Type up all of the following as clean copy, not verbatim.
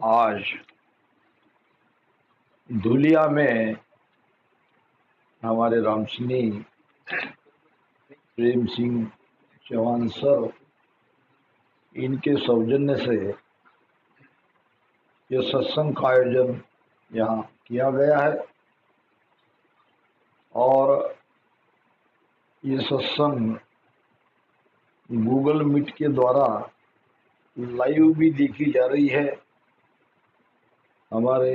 आज धुलिया में हमारे रामसिनी प्रेम सिंह चौहान सर इनके सौजन्य से ये सत्संग का आयोजन यहाँ किया गया है और ये सत्संग गूगल मीट के द्वारा लाइव भी देखी जा रही है। हमारे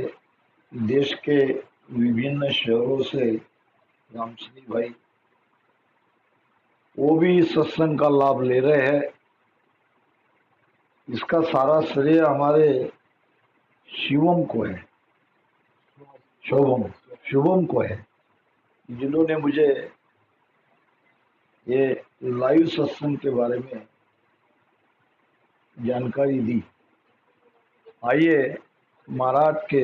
देश के विभिन्न शहरों से रामसिनी भाई वो भी इस सत्संग का लाभ ले रहे हैं। इसका सारा श्रेय हमारे शिवम को है, शुभम को है, जिन्होंने मुझे ये लाइव सत्संग के बारे में जानकारी दी। आइए महाराज के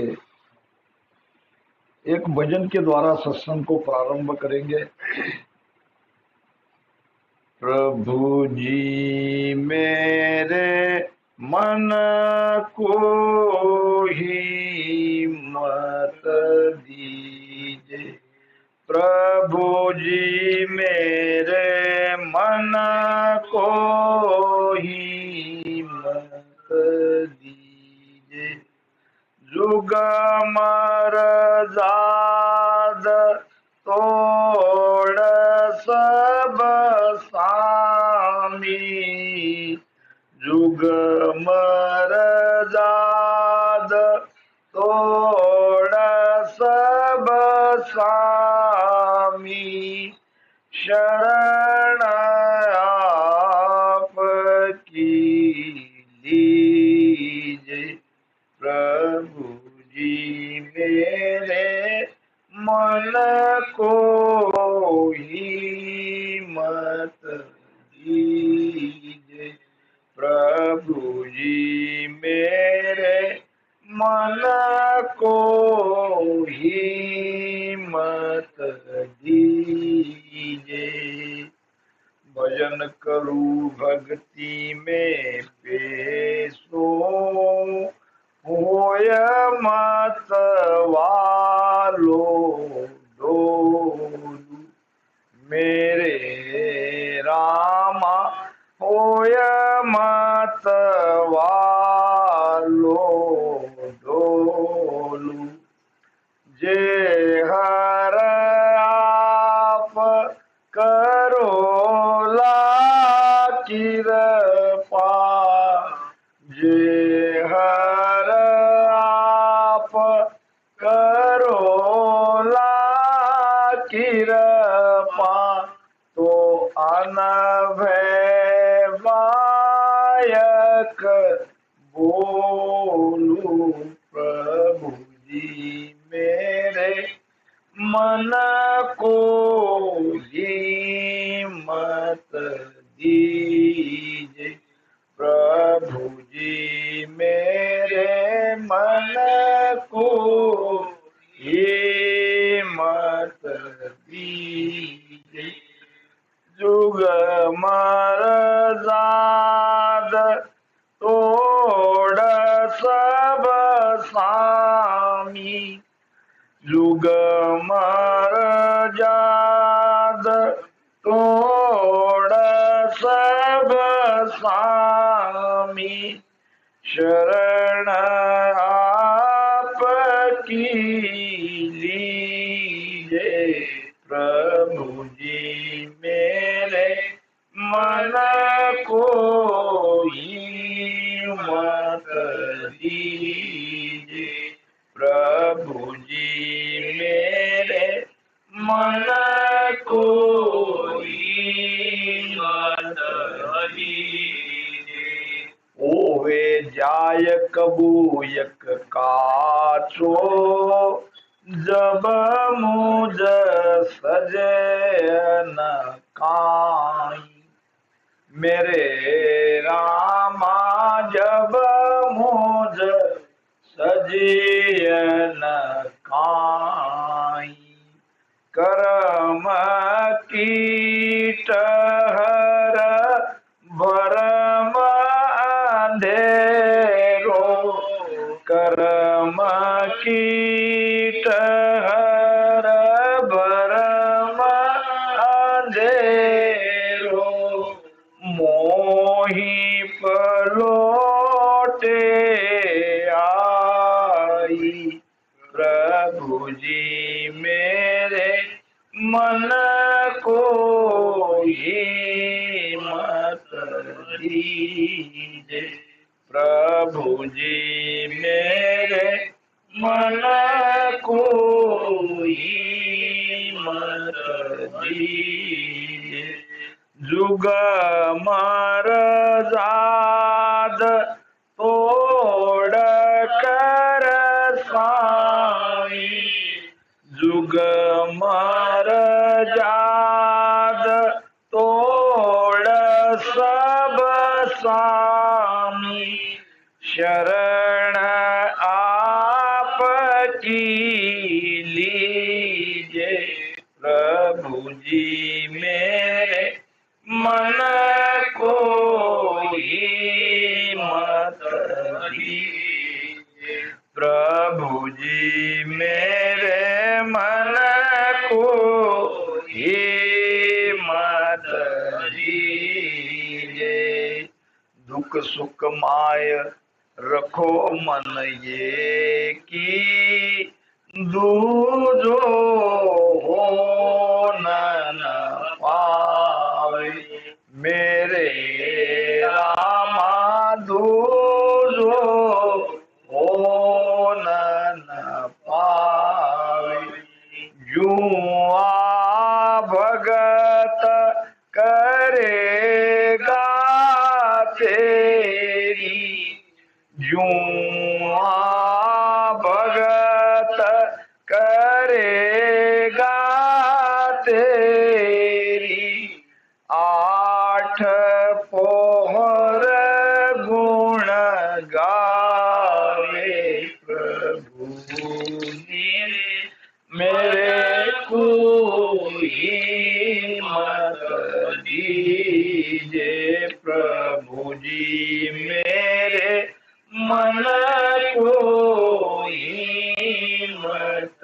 एक भजन के द्वारा सत्संग को प्रारंभ करेंगे। प्रभु जी मेरे मन को ही मत दीजिए, प्रभु जी मेरे मन को ही मत दीजिए। जुग मर जाद तोड़ सब सामी, जुग मर जाद तोड़ सब सामी, शरण आप की लीजिए। प्रभु जी मेरे मन को ही मत दीजिए, प्रभु जी मेरे मन को ही मत दीजिए। भजन करूं भक्ति में पेशो, होय मत वालो डोलू, मेरे रामा होय मत वालो डोलू। जे हर आप करोला कृपा, जे हर आप करोला कृपा, तो अनभय वायक बोलू। प्रभु जी मेरे मन को ही मत दीजिए, प्रभु जी मेरे मन को ही मत दीजिए। जुग मर जाद तोड़ सब सामी, जुग मर जाद तोड़ सब सामी, शरण आप की लीजिए। प्रभु जी मेरे मन को ही मत दीजिए, प्रभु जी मेरे मन को ही मत दीजिए। ओवे जाय कबूयक काचो, जब मुझ सजे न काई, मेरे रामा जब मुझ सजिय न काई। करम कीट हर भरम अंधेरो, कीट हर भरम अंधेरो, मोहि पलोटे आई। प्रभु जी मेरे मन को ही मत दीजिए। प्रभु जी मेरे मन को ही मत दीजिए। जुग मर जाद तोड़ कर स्वामी, जुग मर जाद तोड़ सब स्वामी, शरण आप की लीजिए। प्रभु जी मेरे मन को ही मत दीजिए। प्रभु जी मेरे मन को ही मत दीजिए। दुख सुख माय रखो मन ये की, दूजो हो न पावे। मेरे रामा दूजो हो न पावे। जुआ भगत करेगा तेरी, जुआ भगत करेगा तेरी। आठ पोहर गुण गावे। प्रभु मेरे को ही मत दीजिए। प्रभु जी मेरे मन को ही मत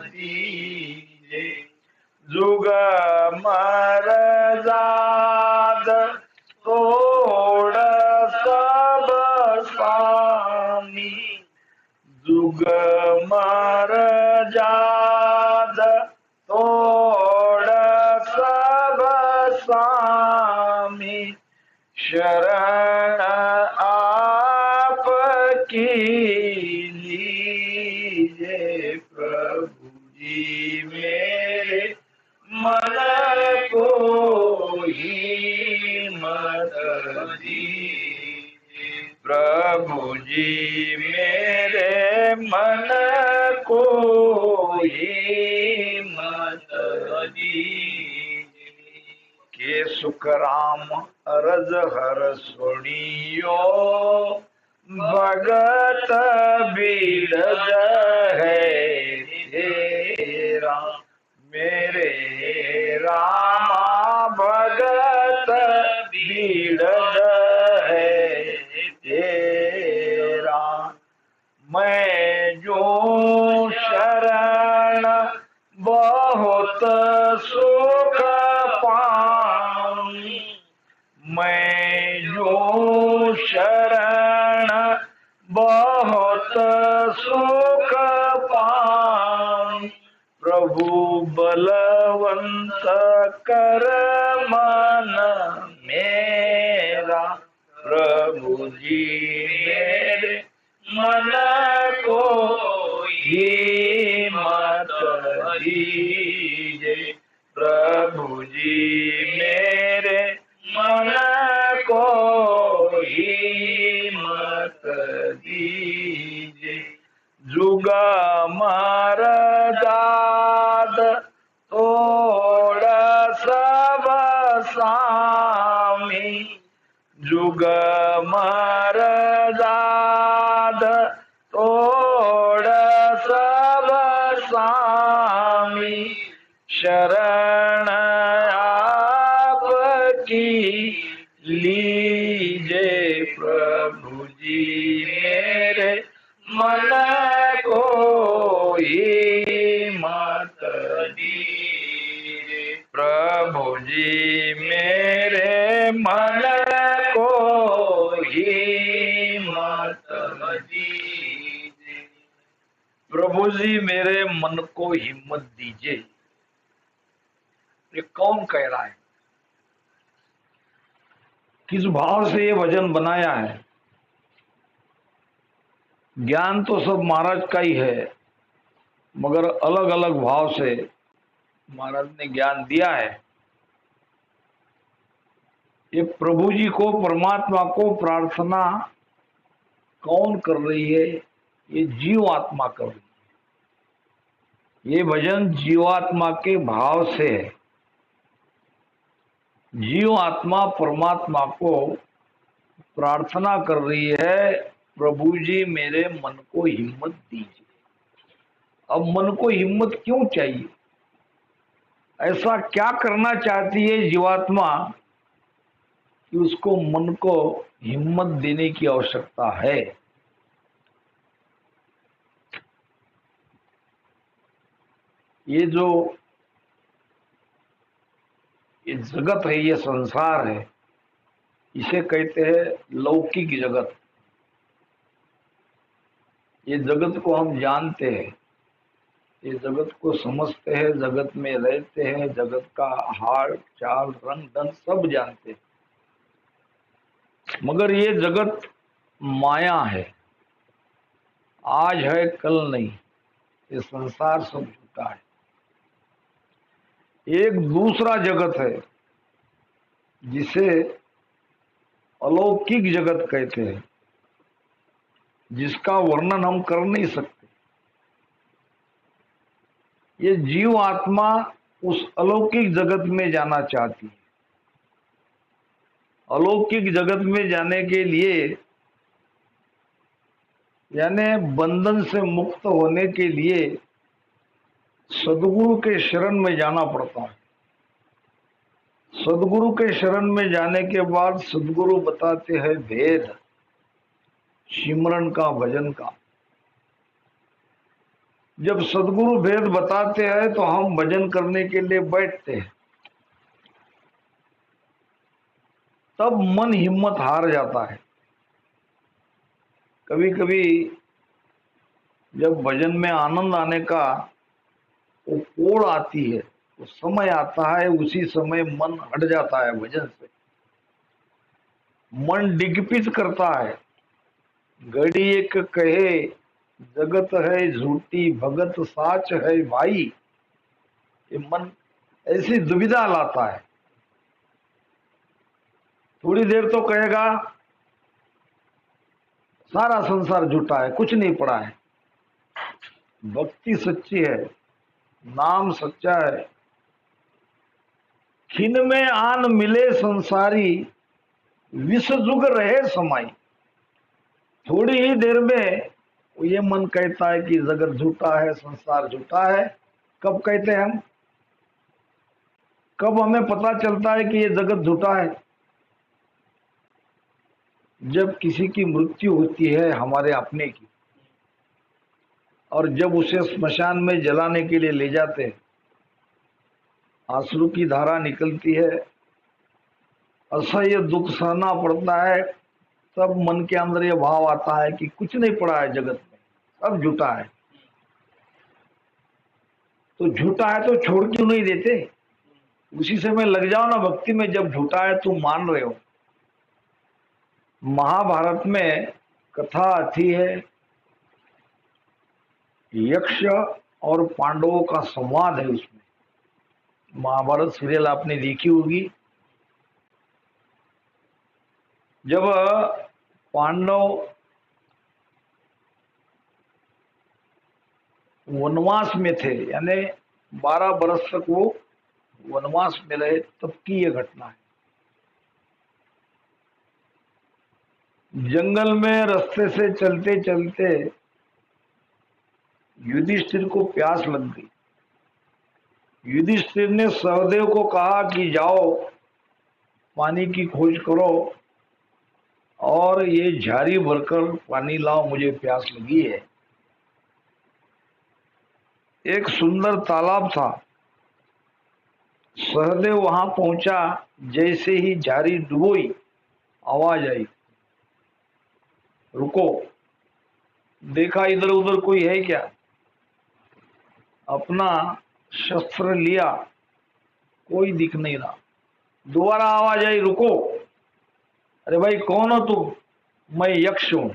दीजिए। जुग मर जाद तोड़ सब स्वामी, जुग मर जाद तोड़ सब स्वामी, शरण आप की लीजिए। प्रभु जी मेरे मन को ही मत दीजिए। प्रभु जी मेरे मन को ही मत दीजिए। के सुख राम अरज हर सुनियो, भगत बीड़ज है तेरा। मेरे रामा भगत बीड़ज है तेरा। मैं जो शरण बहुत सुख पाऊं, मैं जो शरण बहुत सुख पाऊं। प्रभु बलवंत कर मन मेरा। प्रभु जी मेरे मन को ही मत दीजिए। प्रभु जी मेरे मन को ही मत दीजिए। जुग मर जाद तोड़ सब स्वामी, जुग मर जाद तोड़ सब स्वामी, शरण आप की लीजिए। प्रभु जी मेरे मन को को हिम्मत दीजिए। प्रभु जी मेरे मन को हिम्मत दीजिए। ये कौन कह रहा है? किस भाव से ये भजन बनाया है? ज्ञान तो सब महाराज का ही है, मगर अलग अलग भाव से महाराज ने ज्ञान दिया है। ये प्रभु जी को, परमात्मा को प्रार्थना कौन कर रही है? ये जीव आत्मा कर रही है। ये भजन जीवात्मा के भाव से है। जीव आत्मा परमात्मा को प्रार्थना कर रही है, प्रभु जी मेरे मन को हिम्मत दीजिए। अब मन को हिम्मत क्यों चाहिए? ऐसा क्या करना चाहती है जीवात्मा कि उसको मन को हिम्मत देने की आवश्यकता है? ये जो ये जगत है, ये संसार है, इसे कहते हैं लौकिक जगत। ये जगत को हम जानते हैं, ये जगत को समझते हैं, जगत में रहते हैं, जगत का हाल चाल रंग ढंग सब जानते हैं। मगर ये जगत माया है, आज है कल नहीं। ये संसार सब झूठा है। एक दूसरा जगत है जिसे अलौकिक जगत कहते हैं, जिसका वर्णन हम कर नहीं सकते। ये जीव आत्मा उस अलौकिक जगत में जाना चाहती है। अलौकिक जगत में जाने के लिए, यानी बंधन से मुक्त होने के लिए, सदगुरु के शरण में जाना पड़ता है। सदगुरु के शरण में जाने के बाद सदगुरु बताते हैं भेद सिमरन का, भजन का। जब सदगुरु भेद बताते हैं तो हम भजन करने के लिए बैठते हैं। तब मन हिम्मत हार जाता है। कभी कभी जब भजन में आनंद आने का वो ओर आती है, वो समय आता है, उसी समय मन हट जाता है भजन से। मन डिगपित करता है। घड़ी एक कहे जगत है झूठी, भगत साच है भाई। ये मन ऐसी दुविधा लाता है। थोड़ी देर तो कहेगा सारा संसार झूठा है, कुछ नहीं पड़ा है। भक्ति सच्ची है, नाम सच्चा है। खिन में आन मिले संसारी, विष जुग रहे समाई। थोड़ी ही देर में ये मन कहता है कि जगत झूठा है, संसार झूठा है। कब कहते हैं हम? कब हमें पता चलता है कि ये जगत झूठा है? जब किसी की मृत्यु होती है हमारे अपने की, और जब उसे स्मशान में जलाने के लिए ले जाते हैं, आंसू की धारा निकलती है, असह्य दुख सहना पड़ता है, तब मन के अंदर यह भाव आता है कि कुछ नहीं पड़ा है जगत में, सब झूठा है। तो झूठा है तो छोड़ क्यों नहीं देते? उसी समय लग जाओ ना भक्ति में। जब झूठा है तुम मान रहे हो। महाभारत में कथा आती है, यक्ष और पांडवों का संवाद है। उसमें महाभारत सीरियल आपने देखी होगी। जब पांडव वनवास में थे, यानी 12 बरस तक वो वनवास में रहे, तब की यह घटना है। जंगल में रास्ते से चलते चलते युधिष्ठिर को प्यास लग गई। युधिष्ठिर ने सहदेव को कहा कि जाओ पानी की खोज करो और ये झाड़ी भरकर पानी लाओ, मुझे प्यास लगी है। एक सुंदर तालाब था। सहदेव वहां पहुंचा, जैसे ही झाड़ी डुबोई आवाज आई, रुको। देखा इधर उधर कोई है क्या, अपना शस्त्र लिया, कोई दिख नहीं रहा। दोबारा आवाज आई, रुको। अरे भाई कौन हो तुम? मैं यक्ष हूं।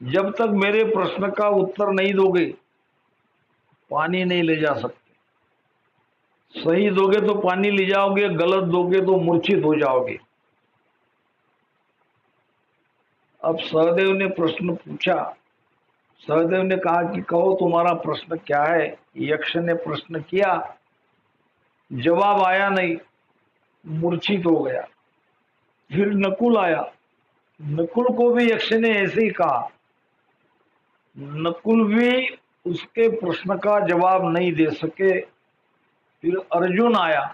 जब तक मेरे प्रश्न का उत्तर नहीं दोगे पानी नहीं ले जा सकते। सही दोगे तो पानी ले जाओगे, गलत दोगे तो मूर्छित हो जाओगे। अब सहदेव ने प्रश्न पूछा। सहदेव ने कहा कि कहो तुम्हारा प्रश्न क्या है। यक्ष ने प्रश्न किया, जवाब आया नहीं, मूर्छित हो गया। फिर नकुल आया, नकुल को भी यक्ष ने ऐसे ही कहा। नकुल भी उसके प्रश्न का जवाब नहीं दे सके। फिर अर्जुन आया,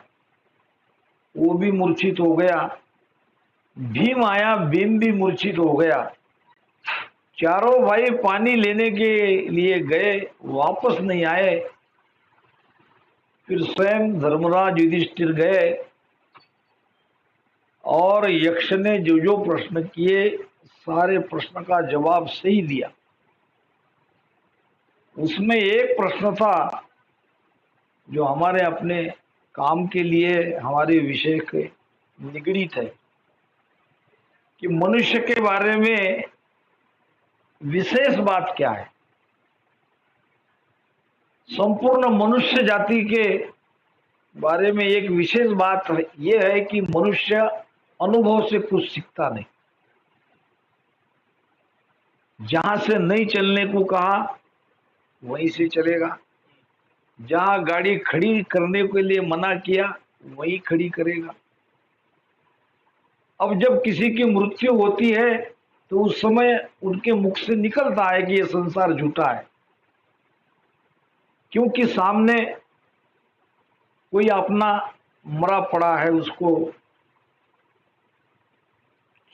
वो भी मूर्छित हो गया। भीम आया, भीम भी मूर्छित हो गया। चारों भाई पानी लेने के लिए गए, वापस नहीं आए। फिर स्वयं धर्मराज युधिष्ठिर गए और यक्ष ने जो जो प्रश्न किए सारे प्रश्न का जवाब सही दिया। उसमें एक प्रश्न था जो हमारे अपने काम के लिए, हमारे विषय के निगड़ित है कि मनुष्य के बारे में विशेष बात क्या है। संपूर्ण मनुष्य जाति के बारे में एक विशेष बात यह है कि मनुष्य अनुभव से कुछ सीखता नहीं। जहां से नहीं चलने को कहा वहीं से चलेगा, जहां गाड़ी खड़ी करने के लिए मना किया वहीं खड़ी करेगा। अब जब किसी की मृत्यु होती है तो उस समय उनके मुख से निकलता है कि यह संसार झूठा है, क्योंकि सामने कोई अपना मरा पड़ा है, उसको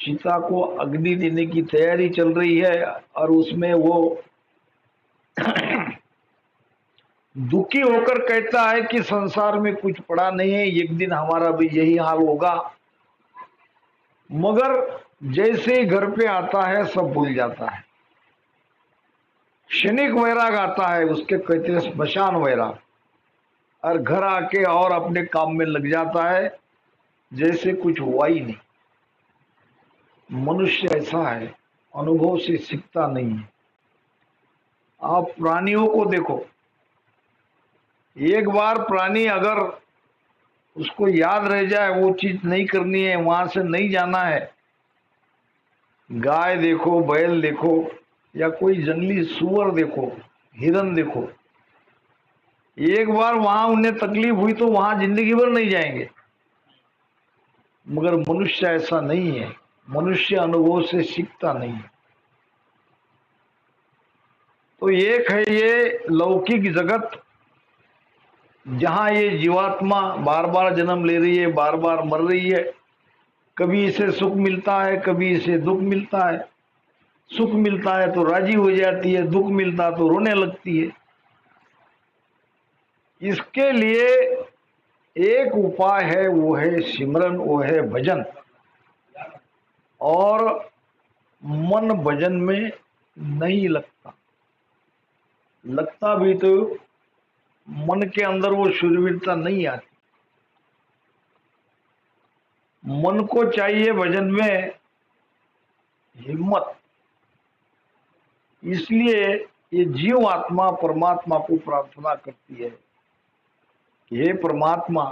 चिता को अग्नि देने की तैयारी चल रही है और उसमें वो दुखी होकर कहता है कि संसार में कुछ पड़ा नहीं है, एक दिन हमारा भी यही हाल होगा। मगर जैसे ही घर पे आता है सब भूल जाता है। क्षणिक वैराग आता है, उसके कहते हैं स्मशान वैराग। और घर आके और अपने काम में लग जाता है जैसे कुछ हुआ ही नहीं। मनुष्य ऐसा है, अनुभव से सीखता नहीं है। आप प्राणियों को देखो, एक बार प्राणी अगर उसको याद रह जाए वो चीज नहीं करनी है, वहां से नहीं जाना है, गाय देखो, बैल देखो या कोई जंगली सुअर देखो, हिरन देखो, एक बार वहां उन्हें तकलीफ हुई तो वहां जिंदगी भर नहीं जाएंगे। मगर मनुष्य ऐसा नहीं है, मनुष्य अनुभव से सीखता नहीं है। तो एक है ये लौकिक जगत जहां ये जीवात्मा बार बार जन्म ले रही है, बार बार मर रही है। कभी इसे सुख मिलता है, कभी इसे दुख मिलता है। सुख मिलता है तो राजी हो जाती है, दुख मिलता तो रोने लगती है। इसके लिए एक उपाय है, वो है सिमरन, वो है भजन। और मन भजन में नहीं लगता, लगता भी तो मन के अंदर वो शूरवीरता नहीं आती। मन को चाहिए भजन में हिम्मत। इसलिए ये जीव आत्मा परमात्मा को प्रार्थना करती है कि हे परमात्मा,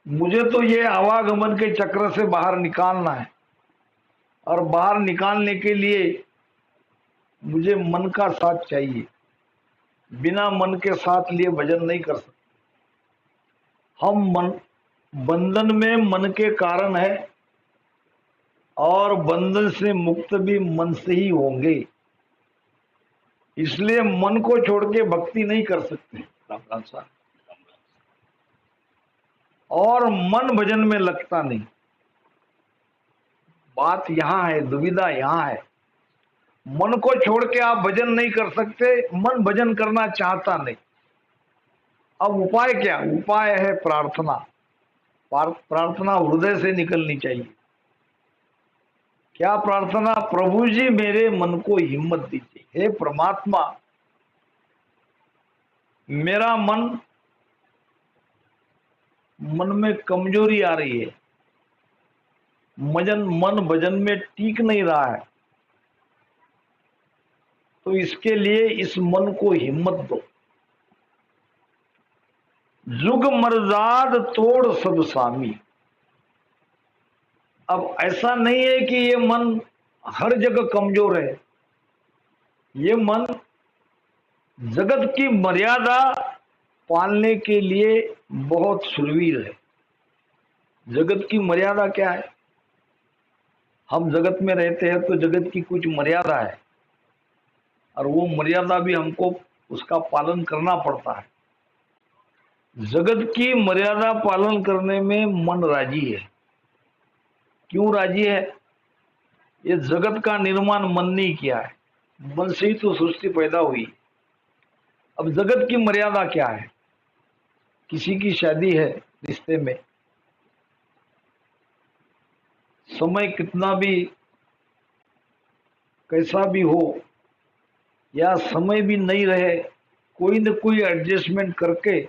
मुझे तो ये आवागमन के चक्र से बाहर निकालना है, और बाहर निकालने के लिए मुझे मन का साथ चाहिए। बिना मन के साथ लिए भजन नहीं कर सकते। हम मन बंधन में मन के कारण है और बंधन से मुक्त भी मन से ही होंगे। इसलिए मन को छोड़ के भक्ति नहीं कर सकते। राम राम साहब। और मन भजन में लगता नहीं। बात यहां है, दुविधा यहां है। मन को छोड़ के आप भजन नहीं कर सकते, मन भजन करना चाहता नहीं। अब उपाय क्या? उपाय है प्रार्थना। प्रार्थना हृदय से निकलनी चाहिए। क्या प्रार्थना? प्रभु जी मेरे मन को हिम्मत दीजिए। हे परमात्मा, मेरा मन में कमजोरी आ रही है, मन भजन में टिक नहीं रहा है, तो इसके लिए इस मन को हिम्मत दो। जुग मर्जाद तोड़ सब सामी। अब ऐसा नहीं है कि ये मन हर जगह कमजोर है, ये मन जगत की मर्यादा पालने के लिए बहुत शूरवीर है। जगत की मर्यादा क्या है? हम जगत में रहते हैं तो जगत की कुछ मर्यादा है, और वो मर्यादा भी हमको उसका पालन करना पड़ता है। जगत की मर्यादा पालन करने में मन राजी है। क्यों राजी है? ये जगत का निर्माण मन ने किया है, मन से ही तो सृष्टि पैदा हुई। अब जगत की मर्यादा क्या है? किसी की शादी है, रिश्ते में समय कितना भी कैसा भी हो, या समय भी नहीं रहे, कोई न कोई एडजस्टमेंट करके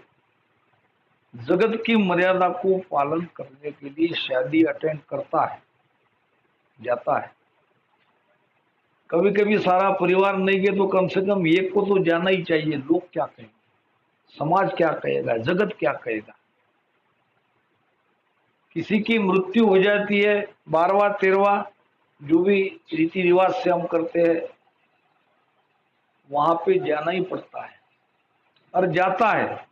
जगत की मर्यादा को पालन करने के लिए शादी अटेंड करता है, जाता है। कभी कभी सारा परिवार नहीं गए तो कम से कम एक को तो जाना ही चाहिए। लोग क्या कहेंगे, समाज क्या कहेगा, जगत क्या कहेगा। किसी की मृत्यु हो जाती है, 12वां 13वां जो भी रीति रिवाज से हम करते हैं, वहां पे जाना ही पड़ता है और जाता है।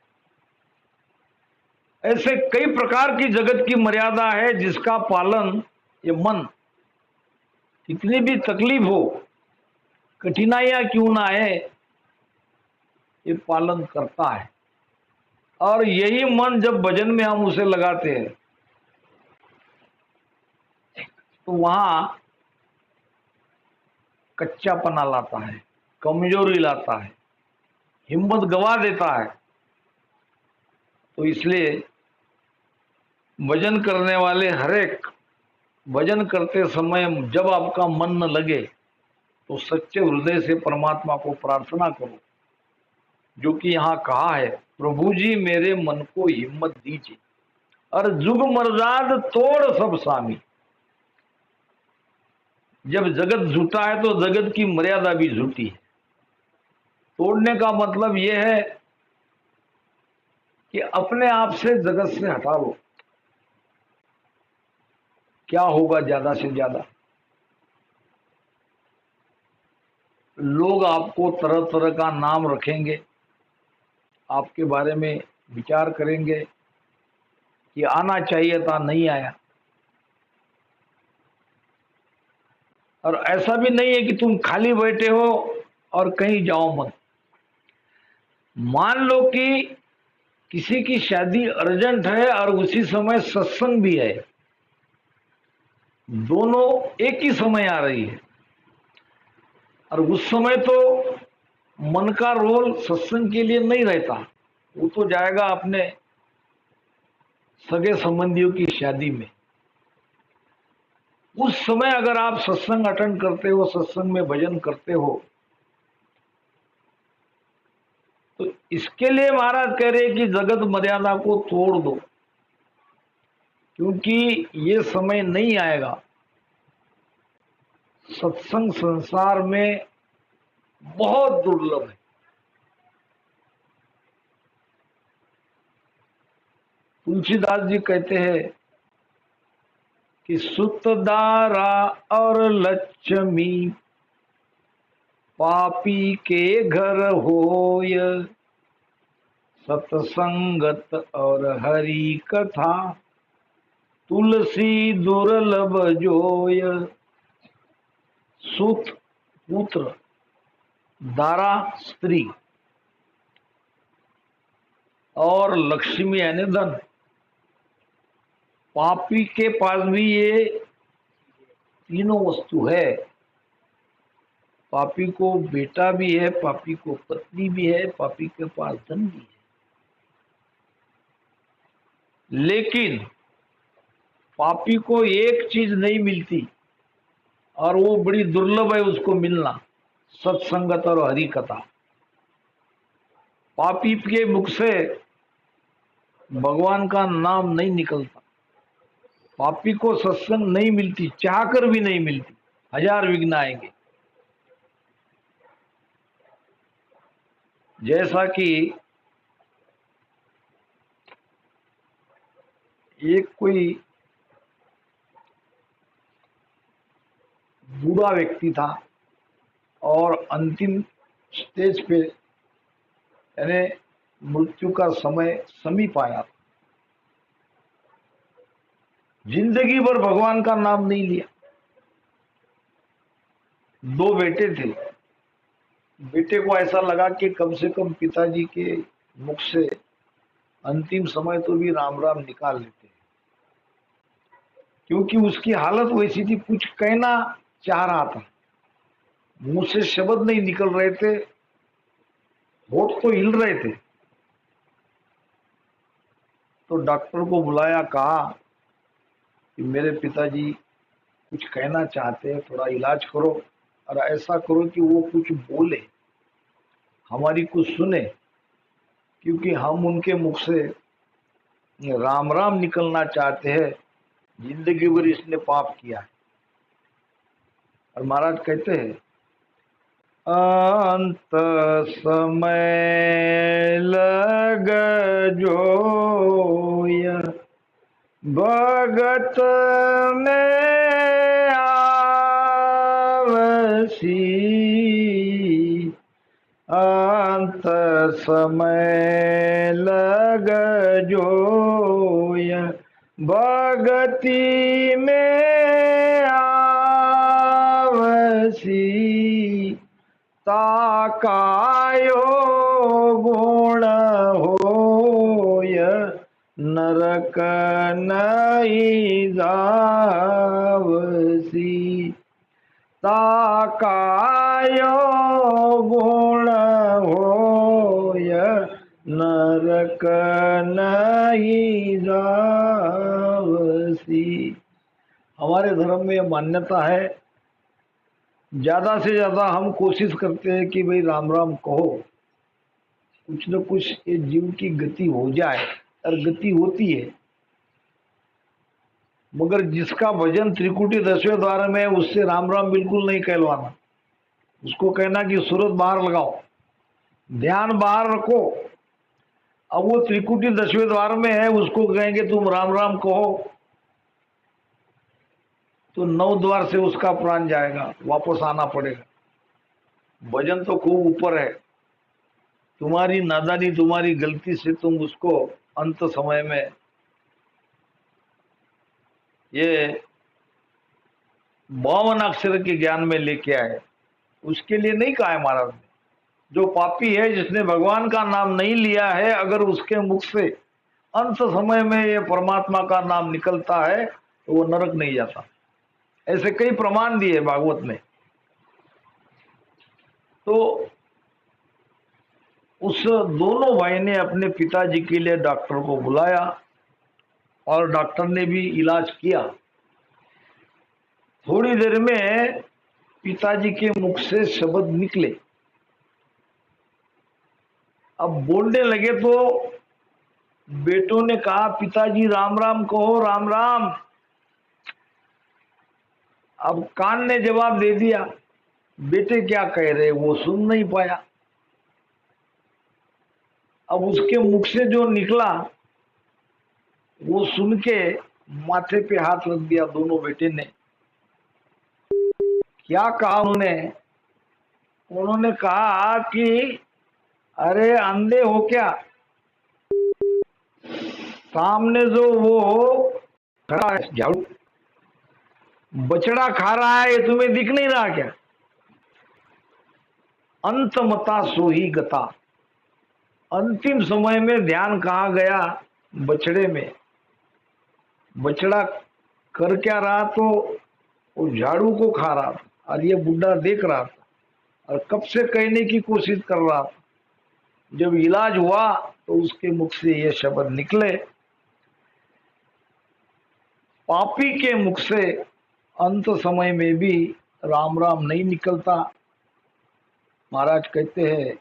ऐसे कई प्रकार की जगत की मर्यादा है जिसका पालन ये मन, कितनी भी तकलीफ हो, कठिनाइयां क्यों ना आए, ये पालन करता है। और यही मन जब भजन में हम उसे लगाते हैं तो वहां कच्चापना लाता है, कमजोरी लाता है, हिम्मत गवा देता है। तो इसलिए भजन करने वाले हरेक भजन करते समय जब आपका मन न लगे तो सच्चे हृदय से परमात्मा को प्रार्थना करो, जो कि यहाँ कहा है, प्रभु जी मेरे मन को हिम्मत दीजिए और जुग मर्जाद तोड़ सब सामी। जब जगत झूठा है तो जगत की मर्यादा भी झूठी है। तोड़ने का मतलब यह है कि अपने आप से जगत से हटा लो। क्या होगा ज्यादा से ज्यादा? लोग आपको तरह तरह का नाम रखेंगे, आपके बारे में विचार करेंगे कि आना चाहिए था, नहीं आया। और ऐसा भी नहीं है कि तुम खाली बैठे हो और कहीं जाओ मत। मान लो कि किसी की शादी अर्जेंट है और उसी समय सत्संग भी है, दोनों एक ही समय आ रही है, और उस समय तो मन का रोल सत्संग के लिए नहीं रहता, वो तो जाएगा अपने सगे संबंधियों की शादी में। उस समय अगर आप सत्संग अटेंड करते हो, सत्संग में भजन करते हो, तो इसके लिए महाराज कह रहे कि जगत मर्यादा को तोड़ दो, क्योंकि ये समय नहीं आएगा। सत्संग संसार में बहुत दुर्लभ है। तुलसीदास जी कहते हैं कि सुतदारा और लक्ष्मी पापी के घर होय, सत्संगत और हरि कथा तुलसी दुर्लभ जोय। सुत पुत्र, दारा स्त्री, और लक्ष्मी यानी धन। पापी के पास भी ये तीनों वस्तु है। पापी को बेटा भी है, पापी को पत्नी भी है, पापी के पास धन भी है। लेकिन पापी को एक चीज नहीं मिलती और वो बड़ी दुर्लभ है उसको मिलना, सत्संगत और हरि कथा। पापी के मुख से भगवान का नाम नहीं निकलता, पापी को सत्संग नहीं मिलती, चाहकर भी नहीं मिलती, हजार विघ्न आएंगे। जैसा कि एक कोई बूढ़ा व्यक्ति था और अंतिम स्टेज पे यानी मृत्यु का समय समीप आया, जिंदगी भर भगवान का नाम नहीं लिया। दो बेटे थे, बेटे को ऐसा लगा कि कम से कम पिताजी के मुख से अंतिम समय तो भी राम राम निकाल लेते हैं, क्योंकि उसकी हालत वैसी थी, कुछ कहना चाह रहा था, मुंह से शब्द नहीं निकल रहे थे, होठ तो हिल रहे थे। तो डॉक्टर को बुलाया, कहा कि मेरे पिताजी कुछ कहना चाहते हैं, थोड़ा इलाज करो और ऐसा करो कि वो कुछ बोले, हमारी कुछ सुने, क्योंकि हम उनके मुख से राम राम निकलना चाहते हैं, जिंदगी भर इसने पाप किया है। और महाराज कहते हैं, अंत समय लग जोय भगत में आवसी, अंत समय लग जोय भगति में आवसी, ताकायो गुण होय नरक नहीं जावसी, ताकायो गुण होय नरक नहीं जावसी। हमारे धर्म में यह मान्यता है, ज्यादा से ज्यादा हम कोशिश करते हैं कि भाई राम राम कहो, कुछ न कुछ ये जीव की गति हो जाए, और गति होती है। मगर जिसका भजन त्रिकुटी 10वें द्वार में है, उससे राम राम बिल्कुल नहीं कहलवाना, उसको कहना कि सूरत बाहर लगाओ, ध्यान बाहर रखो। अब वो त्रिकुटी 10वें द्वार में है, उसको कहेंगे तुम राम राम कहो, तो 9 द्वार से उसका प्राण जाएगा, वापस आना पड़ेगा। भजन तो खूब ऊपर है, तुम्हारी नादानी, तुम्हारी गलती से तुम उसको अंत समय में ये 52 अक्षर के ज्ञान में लेके आए, उसके लिए नहीं कहा है महाराज ने। जो पापी है, जिसने भगवान का नाम नहीं लिया है, अगर उसके मुख से अंत समय में ये परमात्मा का नाम निकलता है तो वो नरक नहीं जाता। ऐसे कई प्रमाण दिए भागवत में। तो उस दोनों भाई ने अपने पिताजी के लिए डॉक्टर को बुलाया और डॉक्टर ने भी इलाज किया। थोड़ी देर में पिताजी के मुख से शब्द निकले। अब बोलने लगे तो बेटों ने कहा, पिताजी राम राम कहो, राम राम। अब कान ने जवाब दे दिया, बेटे क्या कह रहे, वो सुन नहीं पाया। अब उसके मुख से जो निकला वो सुन के माथे पे हाथ रख दिया दोनों बेटे ने। क्या कहा उन्होंने कहा कि अरे अंधे हो क्या, सामने जो वो खड़ा है झाड़ू, बछड़ा खा रहा है, ये तुम्हें दिख नहीं रहा क्या? अंतमता सोही गता, अंतिम समय में ध्यान कहाँ गया? बछड़े में। बछड़ा कर क्या रहा? तो वो झाड़ू को खा रहा था और ये बुढ़ा देख रहा था और कब से कहने की कोशिश कर रहा था। जब इलाज हुआ तो उसके मुख से ये शब्द निकले, पापी के मुख से अंत समय में भी राम राम नहीं निकलता। महाराज कहते हैं